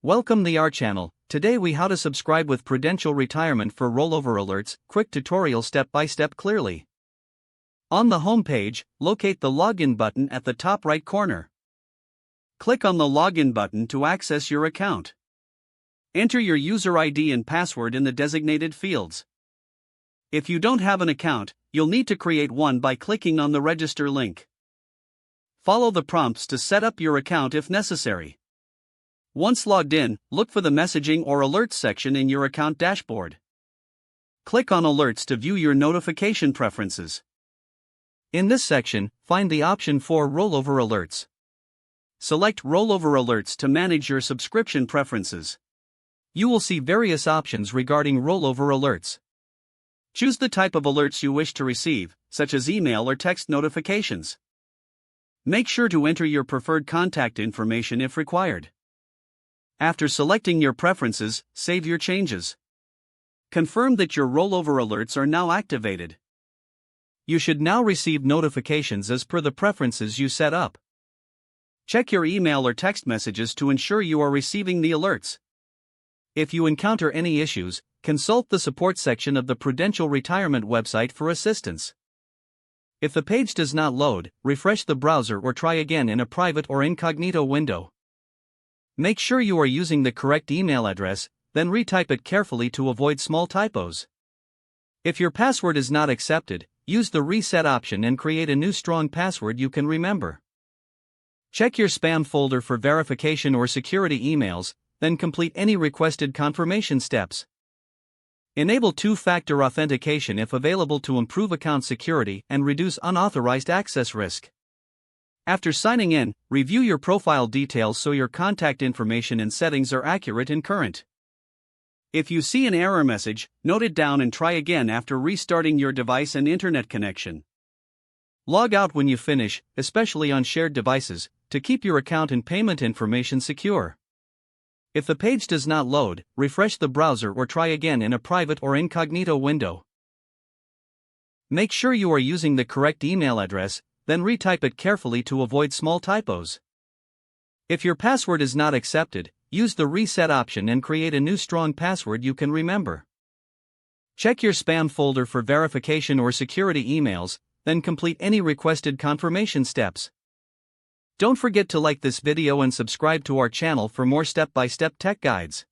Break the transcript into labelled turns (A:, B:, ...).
A: Welcome to our channel. Today we how to subscribe with Prudential Retirement for rollover alerts, quick tutorial step by step clearly. On the home page, locate the login button at the top right corner. Click on the login button to access your account. Enter your user ID and password in the designated fields. If you don't have an account, you'll need to create one by clicking on the register link. Follow the prompts to set up your account if necessary. Once logged in, look for the messaging or alerts section in your account dashboard. Click on alerts to view your notification preferences. In this section, find the option for rollover alerts. Select rollover alerts to manage your subscription preferences. You will see various options regarding rollover alerts. Choose the type of alerts you wish to receive, such as email or text notifications. Make sure to enter your preferred contact information if required. After selecting your preferences, save your changes. Confirm that your rollover alerts are now activated. You should now receive notifications as per the preferences you set up. Check your email or text messages to ensure you are receiving the alerts. If you encounter any issues, consult the support section of the Prudential Retirement website for assistance. If the page does not load, refresh the browser or try again in a private or incognito window. Make sure you are using the correct email address, then retype it carefully to avoid small typos. If your password is not accepted, use the reset option and create a new strong password you can remember. Check your spam folder for verification or security emails, then complete any requested confirmation steps. Enable two-factor authentication if available to improve account security and reduce unauthorized access risk. After signing in, review your profile details so your contact information and settings are accurate and current. If you see an error message, note it down and try again after restarting your device and internet connection. Log out when you finish, especially on shared devices, to keep your account and payment information secure. If the page does not load, refresh the browser or try again in a private or incognito window. Make sure you are using the correct email address, then retype it carefully to avoid small typos. If your password is not accepted, use the reset option and create a new strong password you can remember. Check your spam folder for verification or security emails, then complete any requested confirmation steps. Don't forget to like this video and subscribe to our channel for more step-by-step tech guides.